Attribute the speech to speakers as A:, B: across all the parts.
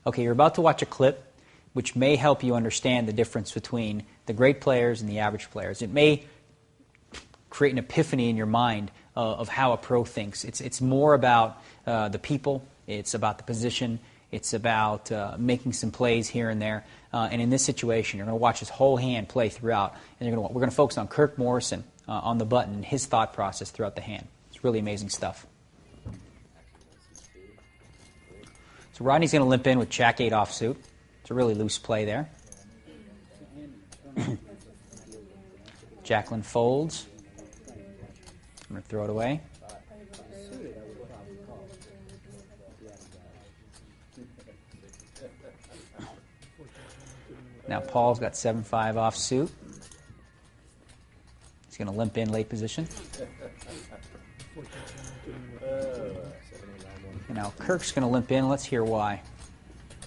A: Okay, you're about to watch a clip which may help you understand the difference between the great players and the average players. It may create an epiphany in your mind of how a pro thinks. It's more about the people. It's about the position. It's about making some plays here and there. And in this situation, you're going to watch his whole hand play throughout. And we're going to focus on Kirk Morrison on the button, his thought process throughout the hand. It's really amazing stuff. So Rodney's going to limp in with Jack 8 offsuit. It's a really loose play there. Jacqueline folds. I'm going to throw it away. Now Paul's got 7-5 offsuit. He's going to limp in late position. And now Kirk's going to limp in. Let's hear why.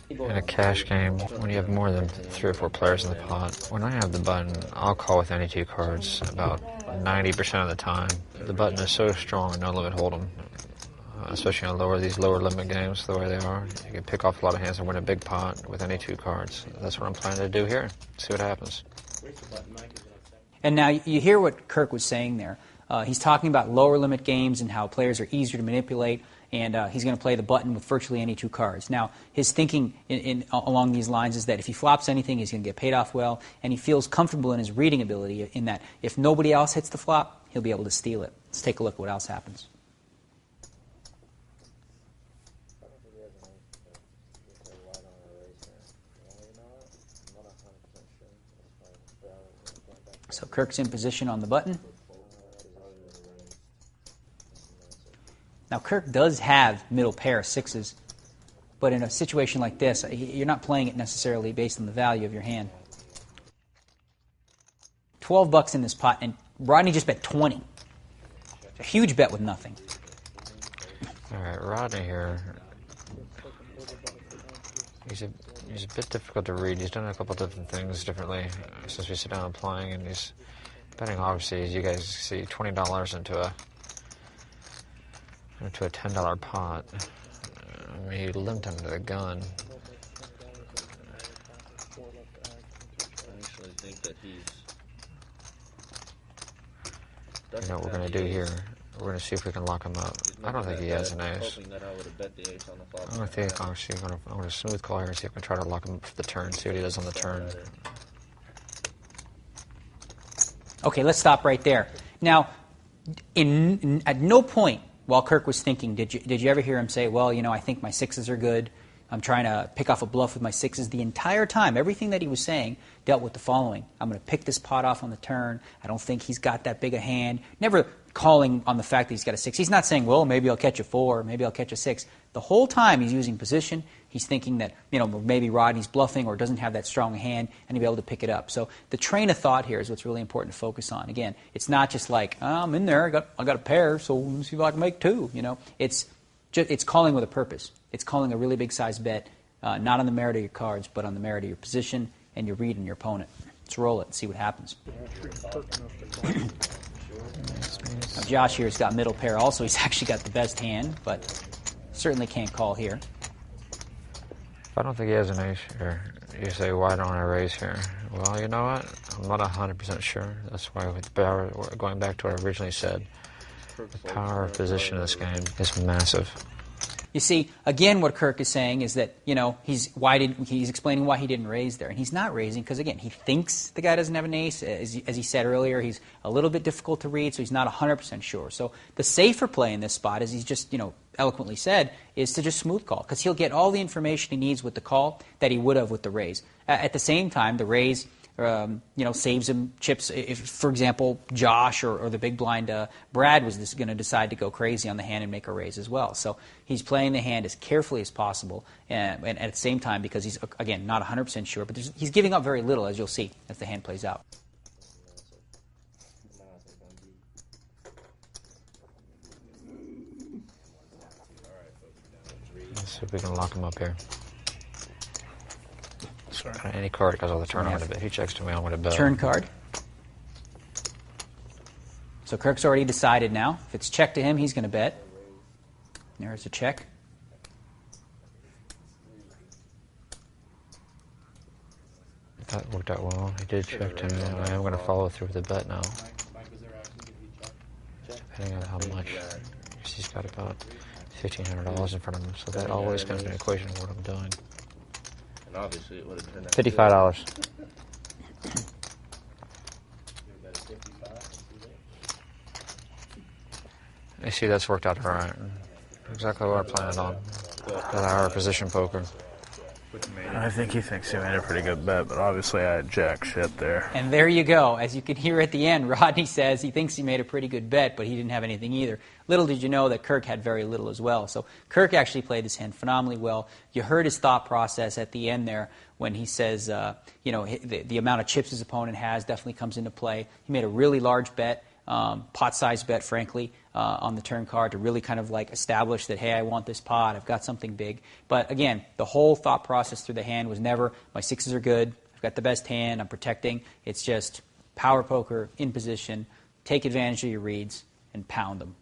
B: In a cash game, when you have more than 3 or 4 players in the pot, when I have the button, I'll call with any 2 cards about 90% of the time. The button is so strong in no limit hold'em, especially on these lower limit games the way they are. You can pick off a lot of hands and win a big pot with any 2 cards. That's what I'm planning to do here. See what happens.
A: And now you hear what Kirk was saying there. He's talking about lower limit games and how players are easier to manipulate, and he's going to play the button with virtually any 2 cards. Now, his thinking along these lines is that if he flops anything, he's going to get paid off well, and he feels comfortable in his reading ability in that if nobody else hits the flop, he'll be able to steal it. Let's take a look at what else happens. So Kirk's in position on the button. Now, Kirk does have middle pair 6s, but in a situation like this, you're not playing it necessarily based on the value of your hand. $12 in this pot, and Rodney just bet 20. A huge bet with nothing.
B: All right, Rodney here. He's a bit difficult to read. He's done a couple different things differently since we sit down and playing, and he's betting, obviously, as you guys see, $20 into a $10 pot. I mean, he limped him to the gun. You know what we're going to do here? We're going to see if we can lock him up. I don't think he has an ace. I'm going to smooth call here and see if I can try to lock him up for the turn, see what he does on the turn.
A: Okay, let's stop right there. Now, at no point while Kirk was thinking, did you ever hear him say, well, I think my 6s are good. I'm trying to pick off a bluff with my 6s. The entire time, everything that he was saying dealt with the following. I'm going to pick this pot off on the turn. I don't think he's got that big a hand. Never calling on the fact that he's got a 6. He's not saying, well, maybe I'll catch a 4, maybe I'll catch a 6. The whole time he's using position. He's thinking that, maybe Rodney's bluffing or doesn't have that strong hand and he'll be able to pick it up. So the train of thought here is what's really important to focus on. Again, it's not just like, I'm in there, I got a pair, so let's see if I can make 2. It's calling with a purpose. It's calling a really big size bet, not on the merit of your cards, but on the merit of your position and your read and your opponent. Let's roll it and see what happens. Now, Josh here's got middle pair also. He's actually got the best hand, but certainly can't call here.
B: If I don't think he has an ace here, you say, why don't I raise here? Well, you know what? I'm not 100% sure. That's why with the power, going back to what I originally said, the power of position in this game is massive.
A: You see, again, what Kirk is saying is that, he's explaining why he didn't raise there. And he's not raising because, again, he thinks the guy doesn't have an ace. As he said earlier, he's a little bit difficult to read, so he's not 100% sure. So the safer play in this spot, as he's just, eloquently said, is to just smooth call because he'll get all the information he needs with the call that he would have with the raise. At the same time, the raise saves him chips. If, for example, Josh or the big blind Brad was going to decide to go crazy on the hand and make a raise as well. So he's playing the hand as carefully as possible, and at the same time, because he's, again, not 100% sure, but he's giving up very little, as you'll see, as the hand plays out.
B: Let's see if we can lock him up here. Any card because of the turn, I'm going to bet. He checks to me, I'm going to bet.
A: Turn card. So Kirk's already decided now. If it's check to him, he's going to bet. There's a check.
B: That worked out well. He did check to me, and I am going to follow through with the bet now. Depending on how much. He's got about $1,500 in front of him, so that always comes into equation of what I'm doing.
C: And obviously it would have turned out
B: $55. You see, that's worked out all right. Exactly what I planned on. Got our position poker.
D: I think he thinks he made a pretty good bet, but obviously I had jack shit there.
A: And there you go. As you can hear at the end, Rodney says he thinks he made a pretty good bet, but he didn't have anything either. Little did you know that Kirk had very little as well. So Kirk actually played this hand phenomenally well. You heard his thought process at the end there when he says, the amount of chips his opponent has definitely comes into play. He made a really large bet, pot-sized bet, frankly, on the turn card to really kind of like establish that, hey, I want this pot, I've got something big. But again, the whole thought process through the hand was never, my sixes are good, I've got the best hand, I'm protecting. It's just power poker, in position, take advantage of your reads, and pound them.